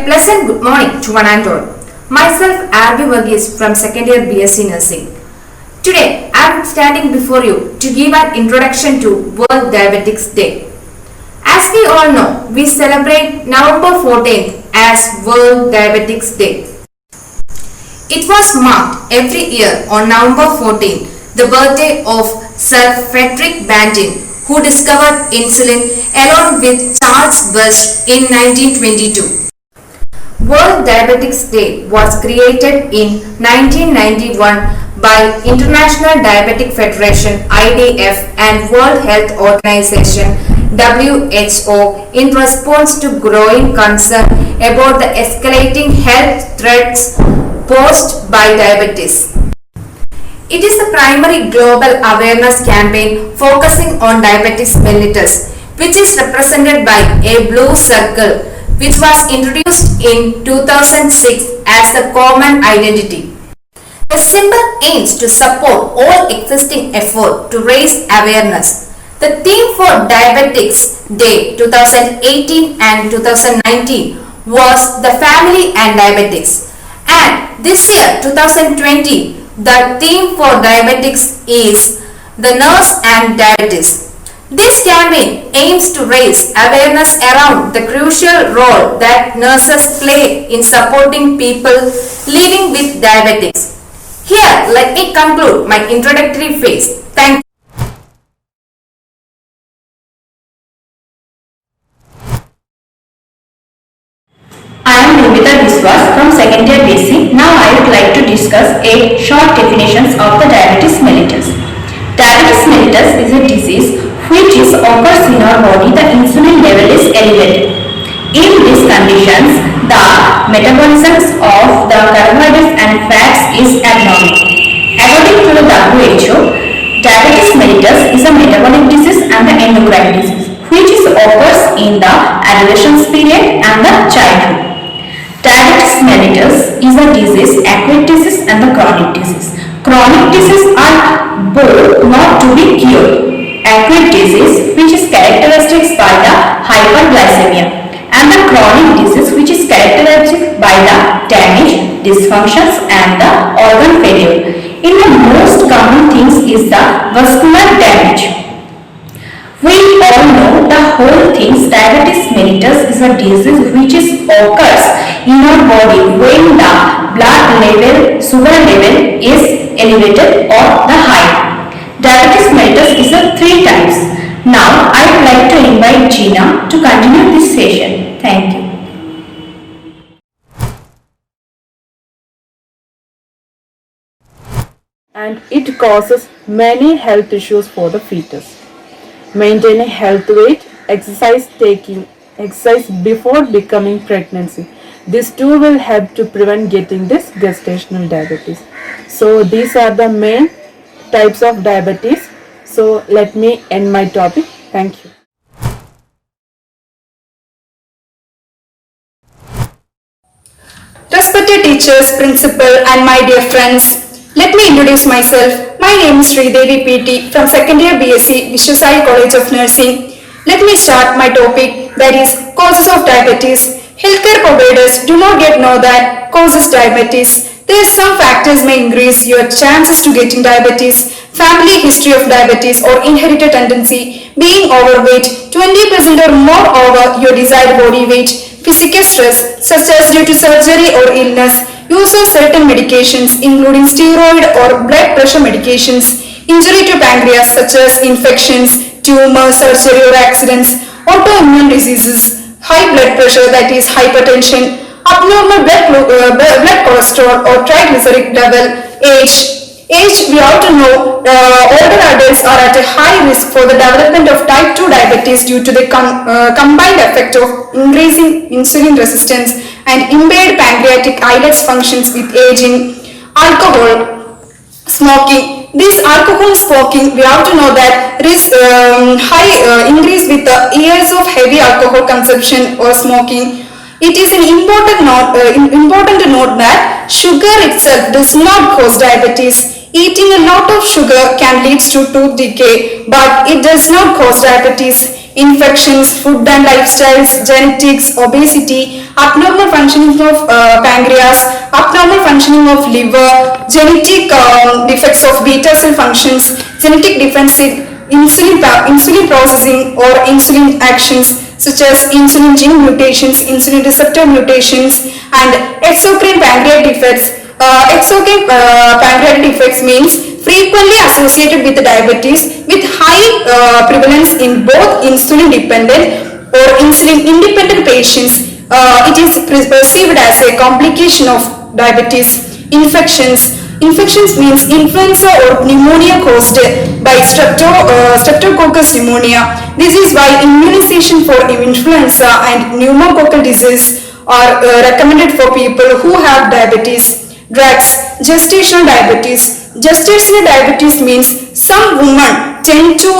pleasant good morning to one and all. Myself, Arvi Varghese from second year BSc Nursing. Today, I am standing before you to give an introduction to World Diabetics Day. As we all know, we celebrate November 14th as World Diabetics Day. It was marked every year on November 14th, the birthday of Sir Frederick Banting, who discovered insulin along with Charles Busch in 1922. World Diabetics Day was created in 1991 by International Diabetic Federation (IDF) and World Health Organization (WHO) in response to growing concern about the escalating health threats posed by diabetes. It is the primary global awareness campaign focusing on diabetes mellitus, which is represented by a blue circle, which was introduced in 2006 as the common identity. The symbol aims to support all existing effort to raise awareness. The theme for Diabetics Day 2018 and 2019 was the family and diabetics. And this year 2020, the theme for diabetics is the nurse and diabetes. This campaign aims to raise awareness around the crucial role that nurses play in supporting people living with diabetes. Here, let me conclude my introductory phase. Thank you. I am Nirmita Biswas from second year BSc. Now I would like to discuss a short definitions of the diabetes mellitus. Diabetes mellitus is a disease which occurs in our body. The insulin level is elevated. In these conditions, the metabolisms of the carbohydrates and fats is abnormal. According to the WHO, diabetes mellitus is a metabolic disease and the endocrine disease which occurs in the adolescence period and the childhood. Diabetes mellitus is a disease, acute disease and the chronic disease. Chronic disease are both not to be cured. Acute disease which is characterized by the hyperglycemia and the chronic disease which is characterized by the damage, dysfunctions and the organ failure. In the most common things is the vascular damage. We all know the whole things. Diabetes mellitus is a disease which occurs in our body when the blood level, sugar level is elevated or the high. Diabetes mellitus is a 3 types. Now I would like to invite Gina to continue this session. Thank you. And it causes many health issues for the fetus. Maintaining health weight, exercise before becoming pregnancy. This too will help to prevent getting this gestational diabetes. So these are the main types of diabetes. So let me end my topic. Thank you. Respected teachers, principal and my dear friends, let me introduce myself. My name is Sridevi PT from second year BSc Vishwasai College of Nursing. Let me start my topic, that is causes of diabetes. Healthcare providers do not yet know that causes diabetes. There are some factors may increase your chances to getting diabetes. Family history of diabetes or inherited tendency, being overweight, 20% or more over your desired body weight, physical stress such as due to surgery or illness, use of certain medications including steroid or blood pressure medications, injury to pancreas such as infections, tumor, surgery or accidents, autoimmune diseases, high blood pressure that is hypertension, abnormal blood cholesterol or triglyceride level, age. Age, we have to know older adults are at a high risk for the development of type 2 diabetes due to the combined effect of increasing insulin resistance and impaired pancreatic islets functions with aging. Alcohol, smoking. This alcohol smoking, we have to know that risk increase with the years of heavy alcohol consumption or smoking. It is important to note that sugar itself does not cause diabetes. Eating a lot of sugar can lead to tooth decay, but it does not cause diabetes. infections, food and lifestyles, genetics, obesity, abnormal functioning of pancreas, abnormal functioning of liver, genetic defects of beta cell functions, genetic defects in insulin processing or insulin actions such as insulin gene mutations, insulin receptor mutations, and exocrine pancreatic defects. Exocrine pancreatic defects means frequently associated with diabetes with high prevalence in both insulin dependent or insulin independent patients. It is perceived as a complication of diabetes. Infections means influenza or pneumonia caused by streptococcus pneumonia. This is why immunization for influenza and pneumococcal disease are recommended for people who have diabetes. Drugs, gestational diabetes. Gestational diabetes means some women tend to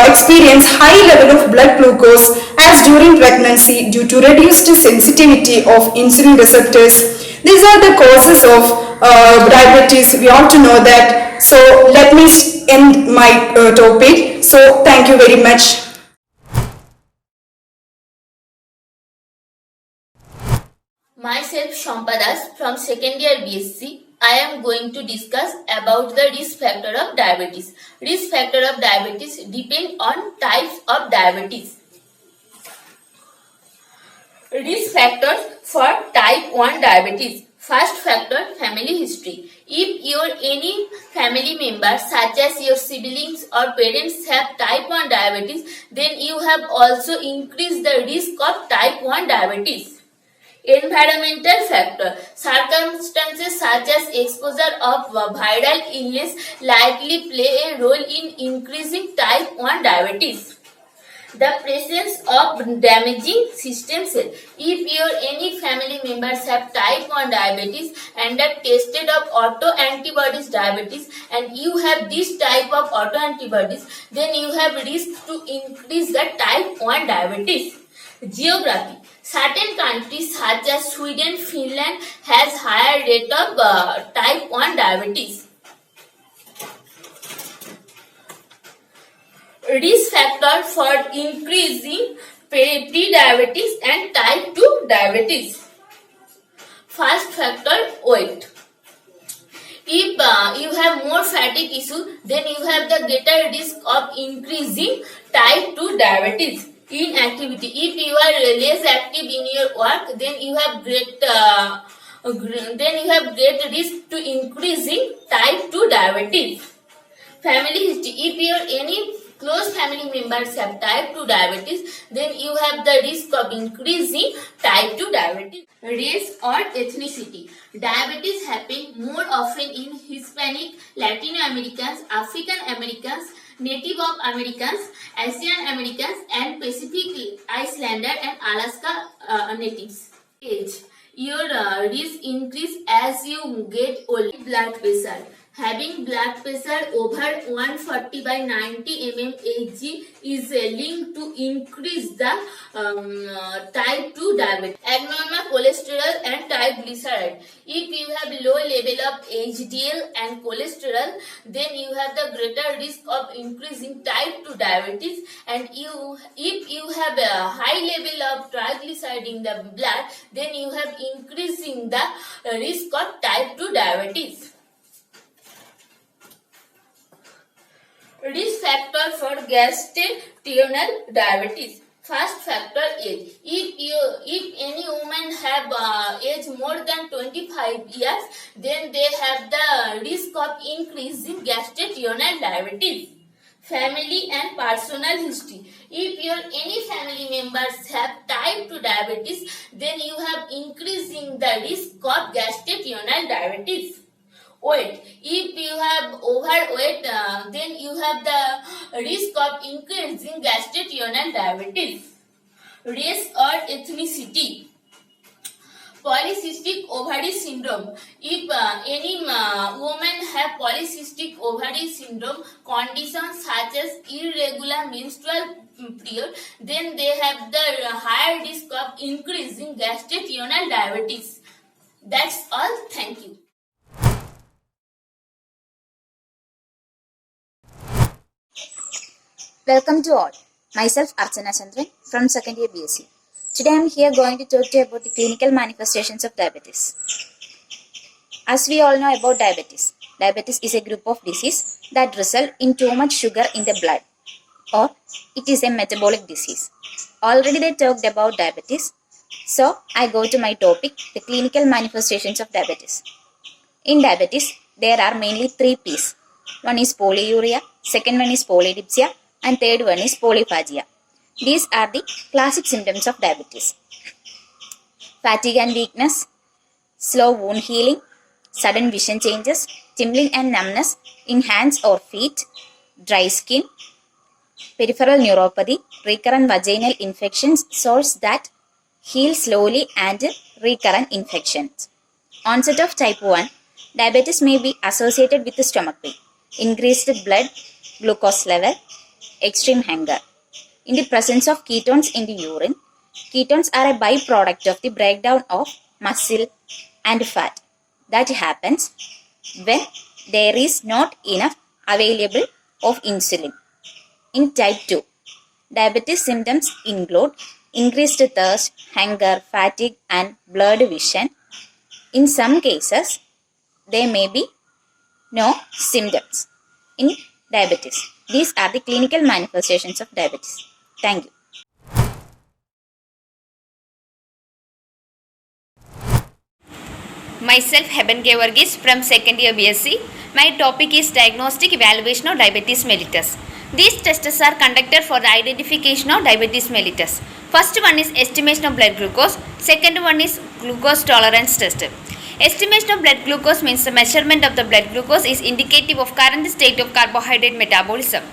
experience high level of blood glucose as during pregnancy due to reduced sensitivity of insulin receptors. These are the causes of diabetes. We ought to know that. So let me end my topic. So thank you very much. Myself Shampadas from second year BSc. I am going to discuss about the risk factor of diabetes. Risk factor of diabetes depend on types of diabetes. Risk factors for type 1 diabetes. First factor, family history. If your any family member such as your siblings or parents have type 1 diabetes, then you have also increased the risk of type 1 diabetes. Environmental factor. Circumstances such as exposure of viral illness likely play a role in increasing type 1 diabetes. The presence of damaging system cell. If your any family members have type 1 diabetes and are tested of autoantibodies diabetes and you have this type of autoantibodies, then you have risk to increase the type 1 diabetes. Geography. Certain countries such as Sweden, Finland has higher rate of type 1 diabetes. Risk factor for increasing pre-diabetes and type 2 diabetes. First factor, weight. If you have more fatigue issue, then you have the greater risk of increasing type 2 diabetes. Inactivity. If you are less active in your work, then you have great risk to increasing type 2 diabetes. Family history. If your any close family members have type 2 diabetes, then you have the risk of increasing type 2 diabetes. Race or ethnicity. Diabetes happen more often in Hispanic, Latin Americans, African Americans, Native of Americans, Asian Americans, and Pacific Islander and Alaska natives. Age. Your risk increase as you get older. Blood pressure. Having blood pressure over 140 by 90 mmHg is linked to increase the type 2 diabetes. Abnormal cholesterol and triglyceride. If you have low level of HDL and cholesterol, then you have the greater risk of increasing type 2 diabetes. And if you have a high level of triglyceride in the blood, then you have increasing the risk of type 2 diabetes. Risk factor for gestational diabetes. First factor, age. If any woman have age more than 25 years, then they have the risk of increasing gestational diabetes. Family and personal history. If your any family members have type 2 diabetes, then you have increasing the risk of gestational diabetes. Weight. If you have overweight, then you have the risk of increasing gestational diabetes. Race or ethnicity. Polycystic ovary syndrome. If any woman have polycystic ovary syndrome, conditions such as irregular menstrual period, then they have the higher risk of increasing gestational diabetes. That's all. Thank you. Welcome to all. Myself Archana Chandran from second year BSc. Today I am here going to talk to you about the clinical manifestations of diabetes. As we all know about diabetes, diabetes is a group of disease that result in too much sugar in the blood, or it is a metabolic disease. Already they talked about diabetes, so I go to my topic, the clinical manifestations of diabetes. In diabetes, there are mainly 3 P's. One is polyuria, second one is polydipsia, and third one is polyphagia. These are the classic symptoms of diabetes. Fatigue and weakness, slow wound healing, sudden vision changes, tingling and numbness in hands or feet, dry skin, peripheral neuropathy, recurrent vaginal infections, sores that heal slowly and recurrent infections. Onset of type 1, diabetes may be associated with stomach pain, increased blood glucose level, extreme hunger. In the presence of ketones in the urine, ketones are a byproduct of the breakdown of muscle and fat that happens when there is not enough available of insulin. In type 2, diabetes symptoms include increased thirst, hunger, fatigue, and blurred vision. In some cases, there may be no symptoms in diabetes. These are the clinical manifestations of diabetes. Thank you. Myself Heben K. Varghese from second year BSc. My topic is diagnostic evaluation of diabetes mellitus. These tests are conducted for the identification of diabetes mellitus. First one is estimation of blood glucose. Second one is glucose tolerance test. Estimation of blood glucose means the measurement of the blood glucose is indicative of current state of carbohydrate metabolism.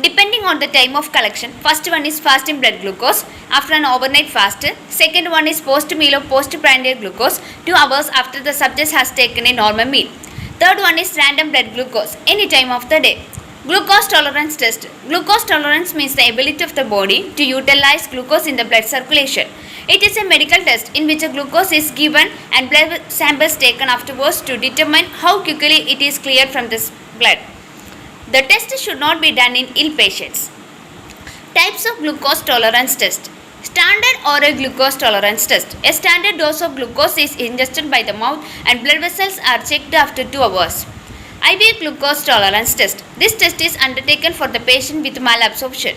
Depending on the time of collection, first one is fasting blood glucose after an overnight fast. Second one is post-meal or post-prandial glucose 2 hours after the subject has taken a normal meal. Third one is random blood glucose any time of the day. Glucose tolerance test. Glucose tolerance means the ability of the body to utilize glucose in the blood circulation. It is a medical test in which a glucose is given and blood samples taken afterwards to determine how quickly it is cleared from the blood. The test should not be done in ill patients. Types of glucose tolerance test. Standard oral glucose tolerance test. A standard dose of glucose is ingested by the mouth and blood vessels are checked after 2 hours. IV glucose tolerance test. This test is undertaken for the patient with malabsorption.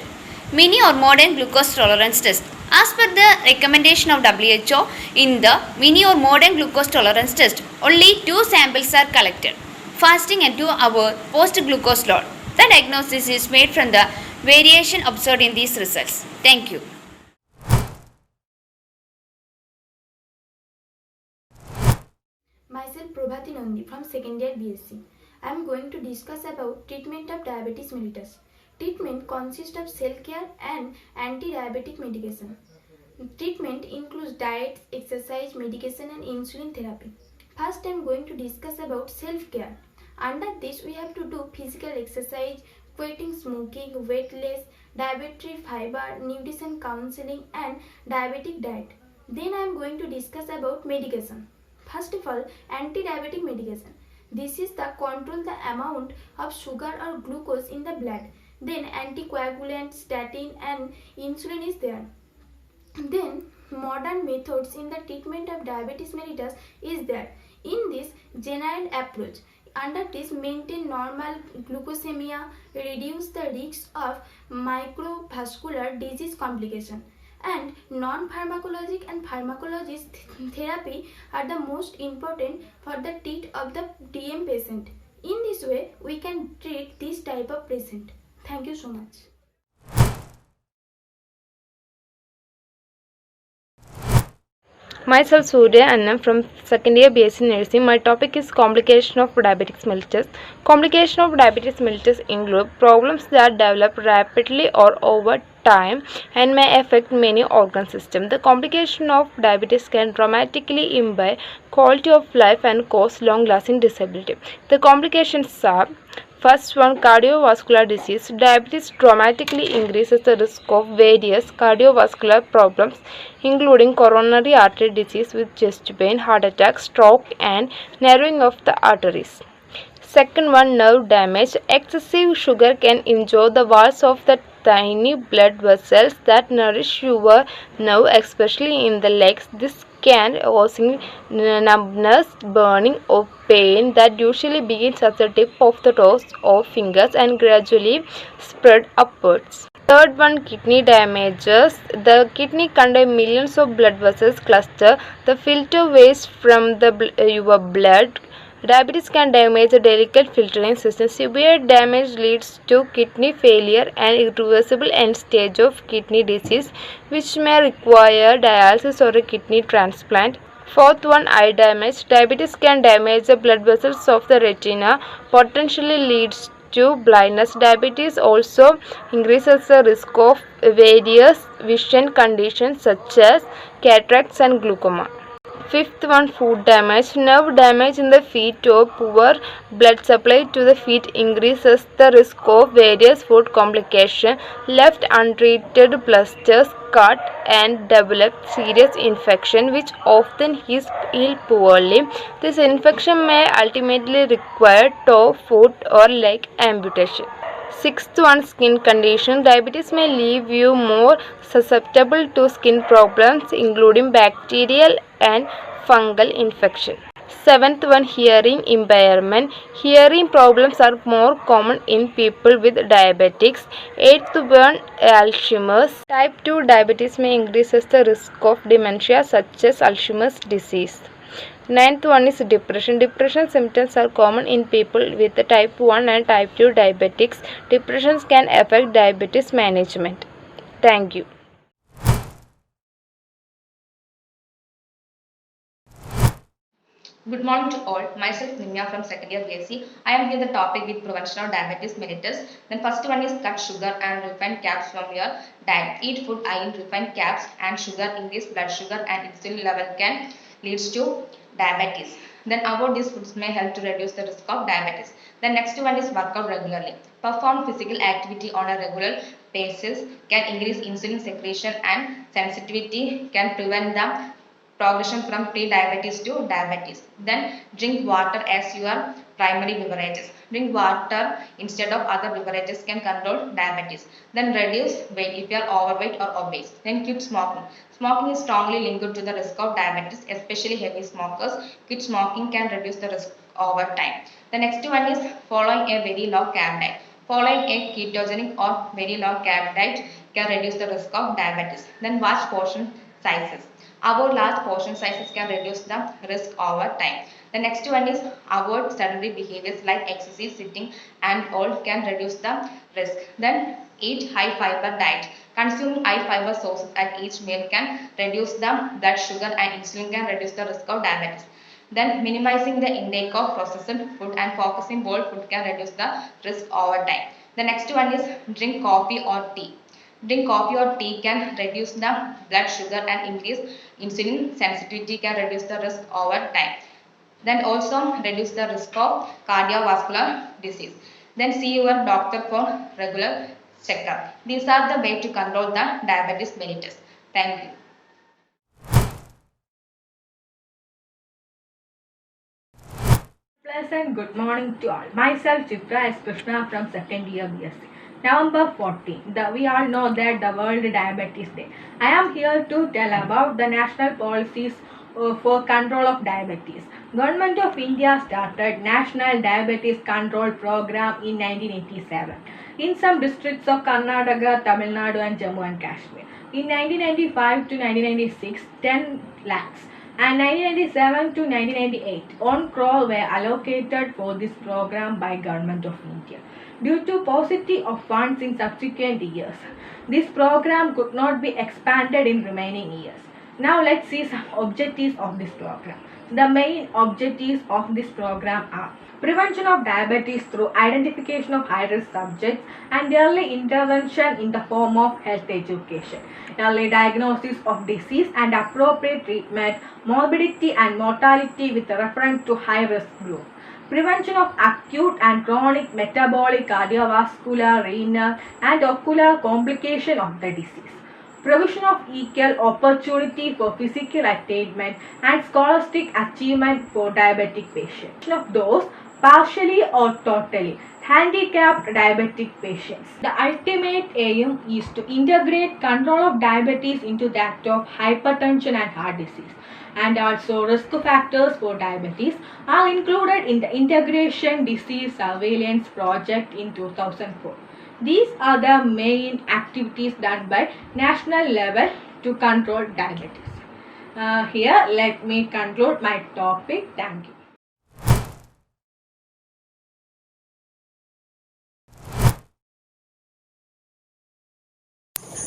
Mini or modern glucose tolerance test. As per the recommendation of WHO, in the mini or modern glucose tolerance test, only 2 samples are collected. Fasting and 2-hour post-glucose load. The diagnosis is made from the variation observed in these results. Thank you. Myself Prabhati Nandi from second year BSc. I am going to discuss about treatment of diabetes mellitus. Treatment consists of self-care and anti-diabetic medication. Treatment includes diet, exercise, medication and insulin therapy. First I am going to discuss about self-care. Under this we have to do physical exercise, quitting smoking, weight loss, dietary fiber, nutrition counseling and diabetic diet. Then I am going to discuss about medication. First of all, anti-diabetic medication. This is the control the amount of sugar or glucose in the blood. Then anticoagulant, statin and insulin is there. Then modern methods in the treatment of diabetes mellitus is there. In this general approach, under this maintain normal glucosemia, reduce the risk of microvascular disease complication. And non-pharmacologic and pharmacologist therapy are the most important for the treat of the DM patient. In this way, we can treat this type of patient. Thank you so much. Myself Surya Annam from second year BSc Nursing. My topic is complication of diabetes mellitus. Complication of diabetes mellitus include problems that develop rapidly or over time and may affect many organ systems. The complication of diabetes can dramatically impair quality of life and cause long-lasting disability. The complications are: first one, cardiovascular disease. Diabetes dramatically increases the risk of various cardiovascular problems, including coronary artery disease with chest pain, heart attack, stroke, and narrowing of the arteries. Second one, nerve damage. Excessive sugar can injure the walls of the tiny blood vessels that nourish your nerve, especially in the legs. This can cause numbness, burning, or pain that usually begins at the tip of the toes or fingers and gradually spread upwards. Third one, kidney damages. The kidney contain millions of blood vessels cluster. The filter waste from your blood. Diabetes can damage the delicate filtering system. Severe damage leads to kidney failure and irreversible end stage of kidney disease, which may require dialysis or a kidney transplant. Fourth one, eye damage. Diabetes can damage the blood vessels of the retina, potentially leads to blindness. Diabetes also increases the risk of various vision conditions such as cataracts and glaucoma. Fifth one, foot damage. Nerve damage in the feet or poor blood supply to the feet increases the risk of various foot complications. Left untreated blisters, cut, and develop serious infection which often heal poorly. This infection may ultimately require toe, foot, or leg amputation. Sixth one, skin condition. Diabetes may leave you more susceptible to skin problems including bacterial and fungal infection. Seventh one, hearing impairment. Hearing problems are more common in people with diabetics. Eighth one, Alzheimer's. Type 2 diabetes may increase the risk of dementia such as Alzheimer's disease. Ninth one is depression. Depression symptoms are common in people with type 1 and type 2 diabetics. Depressions can affect diabetes management. Thank you. Good morning to all. Myself Nimya from second year BSc. I am here the topic with prevention of diabetes mellitus. Then first one is cut sugar and refined carbs from your diet. Eat food high in refined carbs and sugar. Increase blood sugar and insulin level can leads to diabetes. Then avoid these foods may help to reduce the risk of diabetes. The next one is work out regularly. Perform physical activity on a regular basis can increase insulin secretion and sensitivity can prevent the progression from pre-diabetes to diabetes. Then drink water as your primary beverages. Drink water instead of other beverages can control diabetes. Then reduce weight if you are overweight or obese. Then quit smoking. Smoking is strongly linked to the risk of diabetes, especially heavy smokers. Quit smoking can reduce the risk over time. The next one is following a very low carb diet. Following a ketogenic or very low carb diet can reduce the risk of diabetes. Then watch portion sizes. Avoid large portion sizes can reduce the risk over time. The next one is avoid sedentary behaviors like excessive sitting and all can reduce the risk. Then eat high fiber diet. Consuming high fiber sources at each meal can reduce the blood sugar and insulin can reduce the risk of diabetes. Then minimizing the intake of processed food and focusing whole food can reduce the risk over time. The next one is drink coffee or tea. Drink coffee or tea can reduce the blood sugar and increase insulin sensitivity can reduce the risk over time. Then also reduce the risk of cardiovascular disease. Then see your doctor for regular checkup. These are the way to control the diabetes mellitus. Thank you. Pleasant good morning to all. Myself Chitra S. Krishna from second year BSc. November 14. We all know that the World Diabetes Day. I am here to tell about the national policies for control of diabetes. Government of India started National Diabetes Control Program in 1987 in some districts of Karnataka, Tamil Nadu and Jammu and Kashmir. In 1995 to 1996, 10 lakhs and 1997 to 1998, 1 crore were allocated for this program by Government of India. Due to paucity of funds in subsequent years, this program could not be expanded in remaining years. Now let's see some objectives of this program. The main objectives of this program are prevention of diabetes through identification of high-risk subjects and early intervention in the form of health education, early diagnosis of disease and appropriate treatment, morbidity and mortality with reference to high-risk group, prevention of acute and chronic metabolic, cardiovascular, renal and ocular complication of the disease, provision of equal opportunity for physical attainment and scholastic achievement for diabetic patients, of those partially or totally handicapped diabetic patients. The ultimate aim is to integrate control of diabetes into that of hypertension and heart disease. And also risk factors for diabetes are included in the Integration Disease Surveillance Project in 2004. These are the main activities done by national level to control diabetes. Here, let me conclude my topic. Thank you.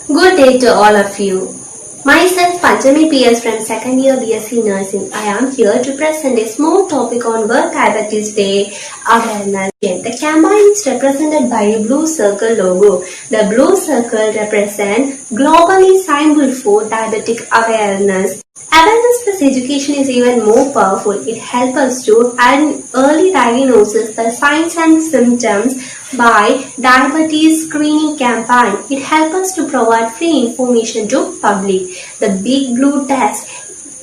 Good day to all of you. Myself Panchami PS from second year BSc Nursing. I am here to present a small topic on World Diabetes Day awareness. The campaign is represented by a blue circle logo. The blue circle represents globally symbol for diabetic awareness. Awareness plus education is even more powerful. It helps us to add early diagnosis, the signs and symptoms by diabetes screening campaign. It helps us to provide free information to public. The big blue test.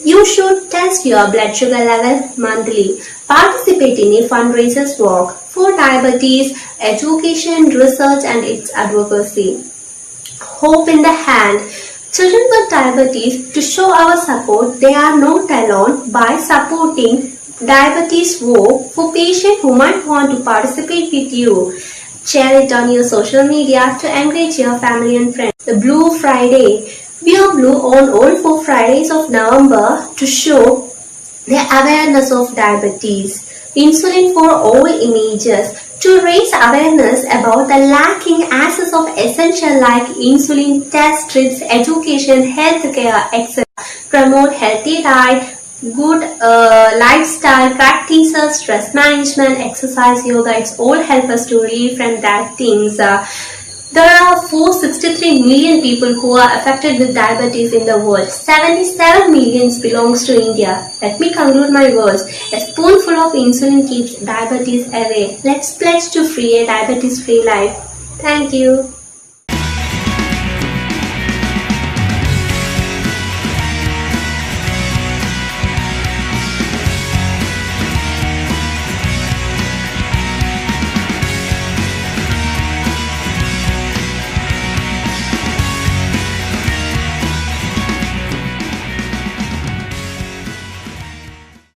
You should test your blood sugar level monthly. Participate in a fundraisers walk for diabetes, education, research and its advocacy. Hope in the hand. Children with diabetes, to show our support, they are not alone by supporting Diabetes Walk for patients who might want to participate with you. Share it on your social media to encourage your family and friends. The Blue Friday. Wear blue on all 4 Fridays of November to show the awareness of diabetes. Insulin for all images. To raise awareness about the lacking access of essential like insulin, test strips, education, healthcare, etc. Promote healthy diet, good lifestyle practices, stress management, exercise, yoga. It's all help us to relieve from that things. There are 463 million people who are affected with diabetes in the world. 77 millions belongs to India. Let me conclude my words. A spoonful of insulin keeps diabetes away. Let's pledge to free a diabetes-free life. Thank you.